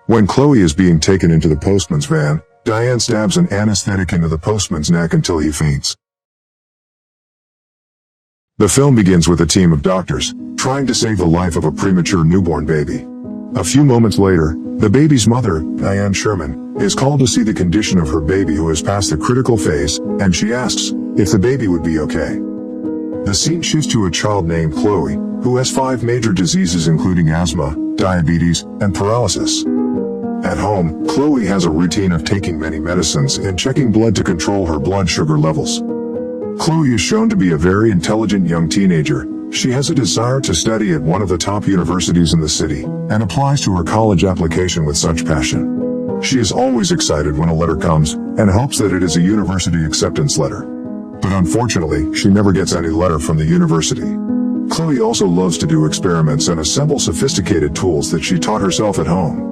When Chloe is being taken into the postman's van, Diane stabs an anesthetic into the postman's neck until he faints. The film begins with a team of doctors trying to save the life of a premature newborn baby. A few moments later, the baby's mother, Diane Sherman, is called to see the condition of her baby who has passed the critical phase, and she asks if the baby would be okay. The scene shifts to a child named Chloe, who has 5 major diseases including asthma, diabetes, and paralysis. At home, Chloe has a routine of taking many medicines and checking blood to control her blood sugar levels. Chloe is shown to be a very intelligent young teenager. She has a desire to study at one of the top universities in the city, and applies to her college application with such passion. She is always excited when a letter comes, and hopes that it is a university acceptance letter. But unfortunately, she never gets any letter from the university. Chloe also loves to do experiments and assemble sophisticated tools that she taught herself at home.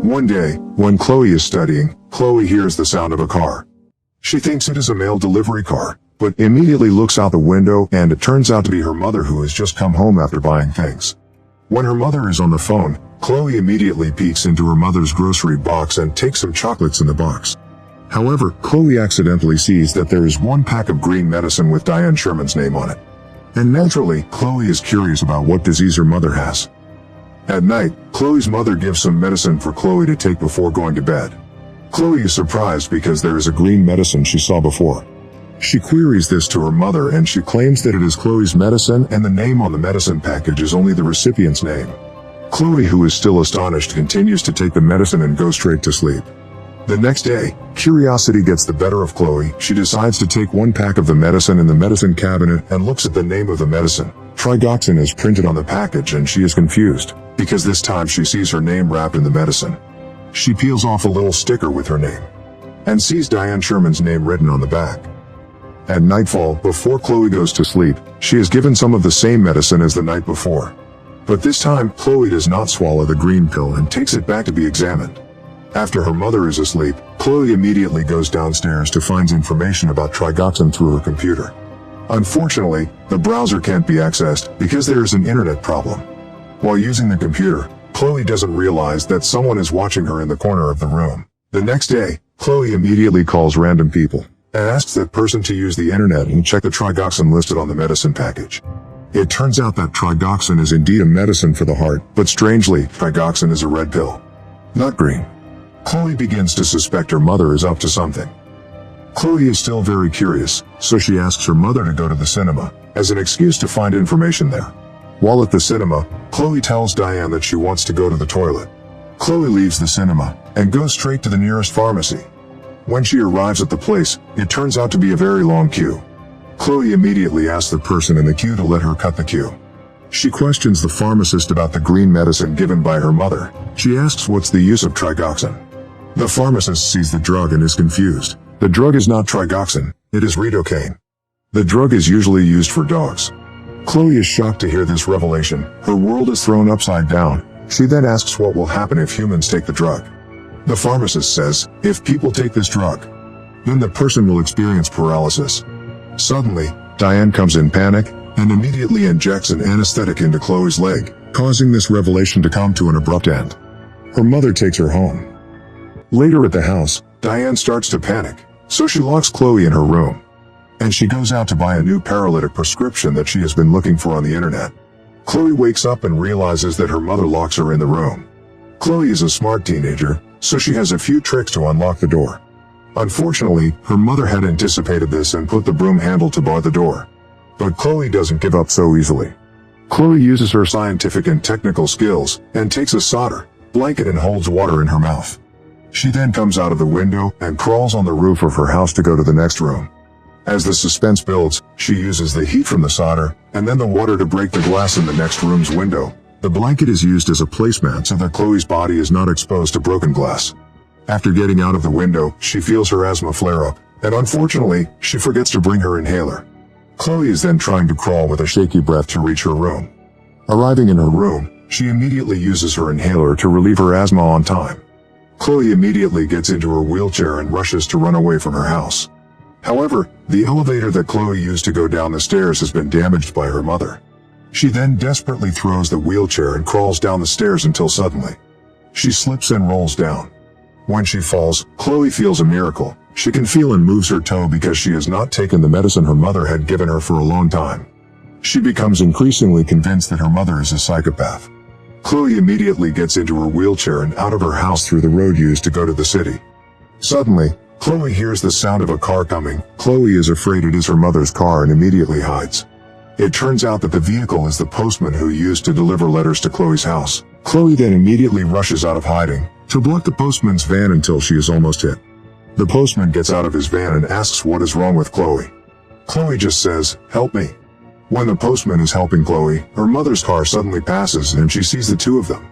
One day, when Chloe is studying, Chloe hears the sound of a car. She thinks it is a mail delivery car, but immediately looks out the window, and it turns out to be her mother who has just come home after buying things. When her mother is on the phone, Chloe immediately peeks into her mother's grocery box and takes some chocolates in the box. However, Chloe accidentally sees that there is one pack of green medicine with Diane Sherman's name on it. And naturally, Chloe is curious about what disease her mother has. At night, Chloe's mother gives some medicine for Chloe to take before going to bed. Chloe is surprised because there is a green medicine she saw before. She queries this to her mother, and she claims that it is Chloe's medicine and the name on the medicine package is only the recipient's name. Chloe, who is still astonished, continues to take the medicine and go straight to sleep. The next day, curiosity gets the better of Chloe. She decides to take one pack of the medicine in the medicine cabinet and looks at the name of the medicine. Trigoxin is printed on the package, and she is confused, because this time she sees her name wrapped in the medicine. She peels off a little sticker with her name, and sees Diane Sherman's name written on the back. At nightfall, before Chloe goes to sleep, she is given some of the same medicine as the night before. But this time, Chloe does not swallow the green pill and takes it back to be examined. After her mother is asleep, Chloe immediately goes downstairs to find information about Trigoxin through her computer. Unfortunately, the browser can't be accessed because there is an internet problem. While using the computer, Chloe doesn't realize that someone is watching her in the corner of the room. The next day, Chloe immediately calls random people and asks that person to use the internet and check the Trigoxin listed on the medicine package. It turns out that Trigoxin is indeed a medicine for the heart, but strangely, Trigoxin is a red pill, not green. Chloe begins to suspect her mother is up to something. Chloe is still very curious, so she asks her mother to go to the cinema, as an excuse to find information there. While at the cinema, Chloe tells Diane that she wants to go to the toilet. Chloe leaves the cinema, and goes straight to the nearest pharmacy. When she arrives at the place, it turns out to be a very long queue. Chloe immediately asks the person in the queue to let her cut the queue. She questions the pharmacist about the green medicine given by her mother. She asks what's the use of Trigoxin. The pharmacist sees the drug and is confused. The drug is not Trigoxin, it is Ridocaine. The drug is usually used for dogs. Chloe is shocked to hear this revelation. Her world is thrown upside down. She then asks what will happen if humans take the drug. The pharmacist says, if people take this drug, then the person will experience paralysis. Suddenly, Diane comes in panic, and immediately injects an anesthetic into Chloe's leg, causing this revelation to come to an abrupt end. Her mother takes her home. Later at the house, Diane starts to panic, so she locks Chloe in her room. And she goes out to buy a new paralytic prescription that she has been looking for on the internet. Chloe wakes up and realizes that her mother locks her in the room. Chloe is a smart teenager, so she has a few tricks to unlock the door. Unfortunately, her mother had anticipated this and put the broom handle to bar the door. But Chloe doesn't give up so easily. Chloe uses her scientific and technical skills, and takes a solder blanket and holds water in her mouth. She then comes out of the window and crawls on the roof of her house to go to the next room. As the suspense builds, she uses the heat from the solder, and then the water to break the glass in the next room's window. The blanket is used as a placemat so that Chloe's body is not exposed to broken glass. After getting out of the window, she feels her asthma flare up, and unfortunately, she forgets to bring her inhaler. Chloe is then trying to crawl with a shaky breath to reach her room. Arriving in her room, she immediately uses her inhaler to relieve her asthma on time. Chloe immediately gets into her wheelchair and rushes to run away from her house. However, the elevator that Chloe used to go down the stairs has been damaged by her mother. She then desperately throws the wheelchair and crawls down the stairs until suddenly, She slips and rolls down. When she falls, Chloe feels a miracle. She can feel and moves her toe because she has not taken the medicine her mother had given her for a long time. She becomes increasingly convinced that her mother is a psychopath. Chloe immediately gets into her wheelchair and out of her house through the road used to go to the city. Suddenly, Chloe hears the sound of a car coming. Chloe is afraid it is her mother's car and immediately hides. It turns out that the vehicle is the postman who used to deliver letters to Chloe's house. Chloe then immediately rushes out of hiding to block the postman's van until she is almost hit. The postman gets out of his van and asks what is wrong with Chloe. Chloe just says, "Help me." When the postman is helping Chloe, her mother's car suddenly passes and she sees the two of them.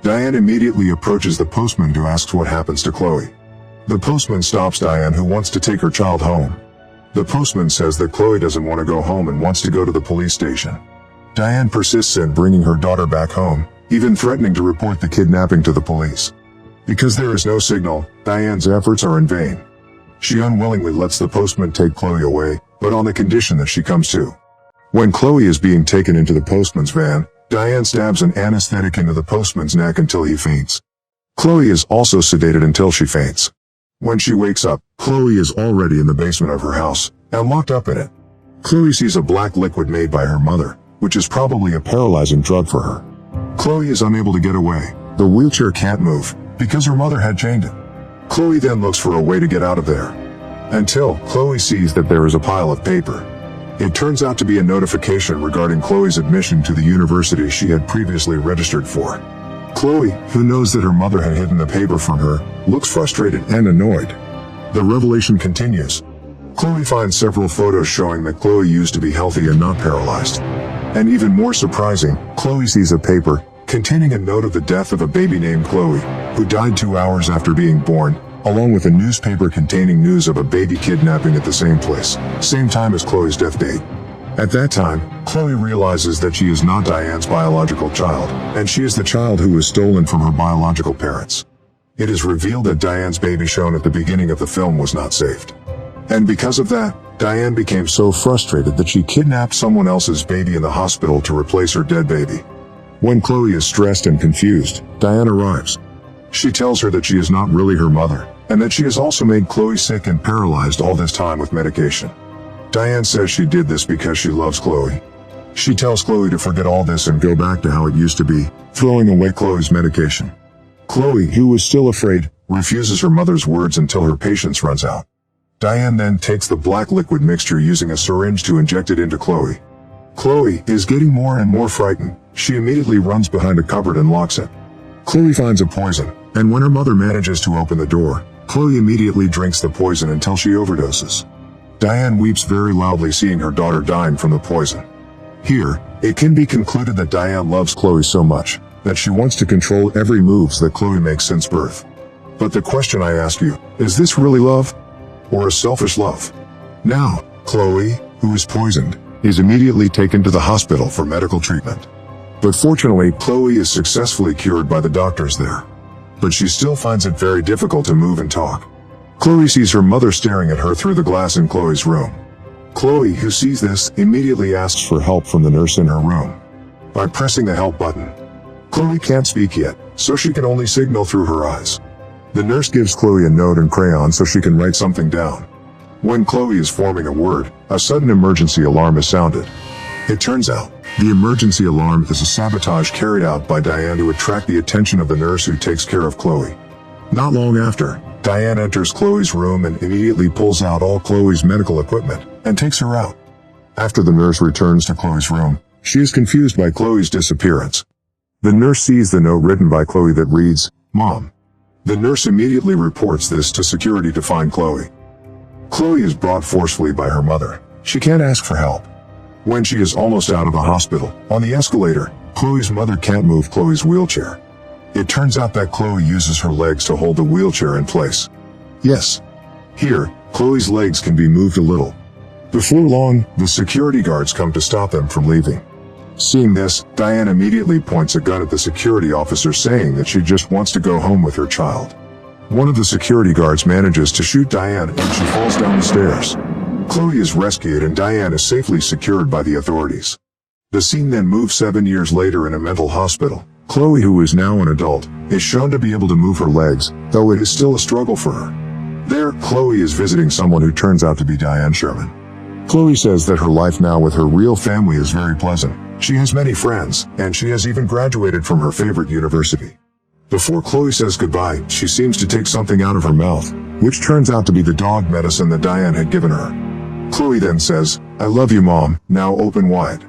Diane immediately approaches the postman to ask what happens to Chloe. The postman stops Diane, who wants to take her child home. The postman says that Chloe doesn't want to go home and wants to go to the police station. Diane persists in bringing her daughter back home, even threatening to report the kidnapping to the police. Because there is no signal, Diane's efforts are in vain. She unwillingly lets the postman take Chloe away, but on the condition that she comes to. When Chloe is being taken into the postman's van, Diane stabs an anesthetic into the postman's neck until he faints. Chloe is also sedated until she faints. When she wakes up, Chloe is already in the basement of her house, and locked up in it. Chloe sees a black liquid made by her mother, which is probably a paralyzing drug for her. Chloe is unable to get away. The wheelchair can't move, because her mother had chained it. Chloe then looks for a way to get out of there. Until Chloe sees that there is a pile of paper. It turns out to be a notification regarding Chloe's admission to the university she had previously registered for. Chloe, who knows that her mother had hidden the paper from her, looks frustrated and annoyed. The revelation continues. Chloe finds several photos showing that Chloe used to be healthy and not paralyzed. And even more surprising, Chloe sees a paper containing a note of the death of a baby named Chloe, who died 2 hours after being born, along with a newspaper containing news of a baby kidnapping at the same place, same time as Chloe's death date. At that time, Chloe realizes that she is not Diane's biological child, and she is the child who was stolen from her biological parents. It is revealed that Diane's baby shown at the beginning of the film was not saved. And because of that, Diane became so frustrated that she kidnapped someone else's baby in the hospital to replace her dead baby. When Chloe is stressed and confused, Diane arrives. She tells her that she is not really her mother, and that she has also made Chloe sick and paralyzed all this time with medication. Diane says she did this because she loves Chloe. She tells Chloe to forget all this and go back to how it used to be, throwing away Chloe's medication. Chloe, who was still afraid, refuses her mother's words until her patience runs out. Diane then takes the black liquid mixture using a syringe to inject it into Chloe. Chloe is getting more and more frightened. She immediately runs behind a cupboard and locks it. Chloe finds a poison, and when her mother manages to open the door, Chloe immediately drinks the poison until she overdoses. Diane weeps very loudly seeing her daughter dying from the poison. Here, it can be concluded that Diane loves Chloe so much that she wants to control every move that Chloe makes since birth. But the question I ask you, is this really love? Or a selfish love? Now, Chloe, who is poisoned, is immediately taken to the hospital for medical treatment. But fortunately, Chloe is successfully cured by the doctors there. But she still finds it very difficult to move and talk. Chloe sees her mother staring at her through the glass in Chloe's room. Chloe, who sees this, immediately asks for help from the nurse in her room. By pressing the help button, Chloe can't speak yet, so she can only signal through her eyes. The nurse gives Chloe a note and crayon so she can write something down. When Chloe is forming a word, a sudden emergency alarm is sounded. It turns out, the emergency alarm is a sabotage carried out by Diane to attract the attention of the nurse who takes care of Chloe. Not long after, Diane enters Chloe's room and immediately pulls out all Chloe's medical equipment and takes her out. After the nurse returns to Chloe's room, she is confused by Chloe's disappearance. The nurse sees the note written by Chloe that reads, "Mom." The nurse immediately reports this to security to find Chloe. Chloe is brought forcefully by her mother. She can't ask for help. When she is almost out of the hospital, on the escalator, Chloe's mother can't move Chloe's wheelchair. It turns out that Chloe uses her legs to hold the wheelchair in place. Yes. Here, Chloe's legs can be moved a little. Before long, the security guards come to stop them from leaving. Seeing this, Diane immediately points a gun at the security officer, saying that she just wants to go home with her child. One of the security guards manages to shoot Diane and she falls down the stairs. Chloe is rescued and Diane is safely secured by the authorities. The scene then moves 7 years later in a mental hospital. Chloe, who is now an adult, is shown to be able to move her legs, though it is still a struggle for her. There, Chloe is visiting someone who turns out to be Diane Sherman. Chloe says that her life now with her real family is very pleasant. She has many friends, and she has even graduated from her favorite university. Before Chloe says goodbye, she seems to take something out of her mouth, which turns out to be the dog medicine that Diane had given her. Chloe then says, "I love you, Mom," now open wide.